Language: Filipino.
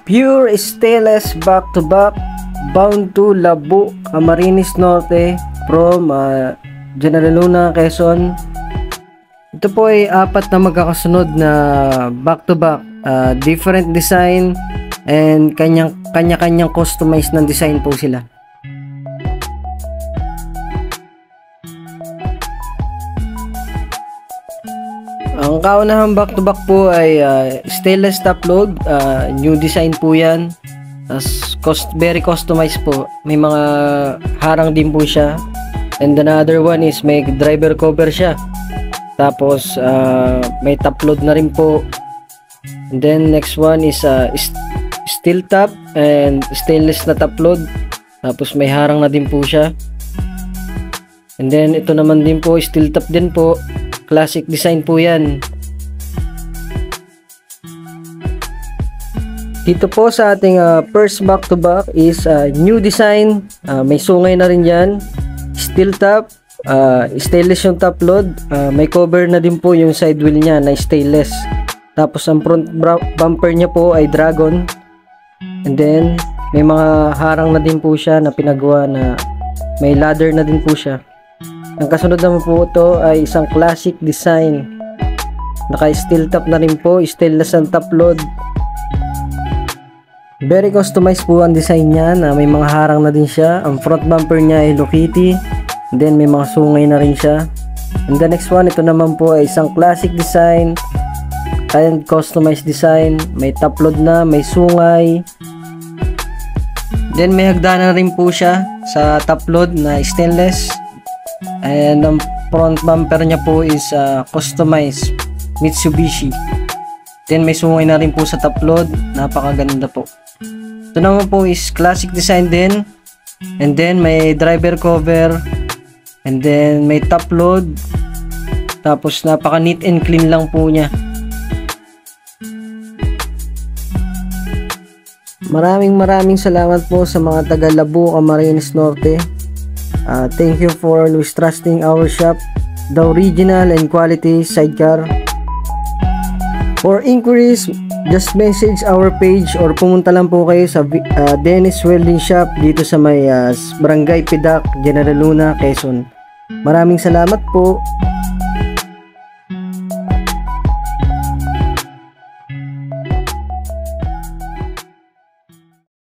Pure stainless back-to-back bound to Labo, Camarines Norte from General Luna, Quezon. Ito po ay apat na magkakasunod na back-to-back, different design and kanya-kanyang customized ng design po sila. Ang kaunahang back-to-back po ay stainless top load, new design po yan. Very customized po, may mga harang din po siya. And another one is may driver cover siya. Tapos may top load na rin po. And then next one is steel top and stainless na top load. Tapos may harang na din po siya. And then ito naman din po, steel top din po. Classic design po yan. Dito po sa ating first back to back is new design. May sungay na rin yan. Steel top, stainless yung top load. May cover na din po yung side wheel niya na stainless. Tapos ang front bumper niya po ay dragon. And then may mga harang na din po siya na pinagawa na may ladder na din po siya. Ang kasunod naman po ito ay isang classic design. Naka steel top na rin po, stainless ang top load. Very customized po ang design niya na may mga harang na din siya. Ang front bumper niya ay Hello Kitty. And then may mga sungay na rin siya. And the next one, ito naman po ay isang classic design and customized design. May top load na, may sungay. Then may hagdanan rin po siya sa top load na stainless. And ang front bumper niya po is customized Mitsubishi. Then may sungay na rin po sa top load. Napakaganda po. Ito naman po is classic design din. And then may driver cover. And then may top load. Tapos napaka neat and clean lang po niya. Maraming salamat po sa mga taga Labo, Camarines Norte. Thank you for always trusting our shop, the original and quality sidecar. For inquiries, just message our page or pumunta lang po kayo sa Dennis Welding Shop dito sa may Barangay Pidak, General Luna, Quezon. Maraming salamat po.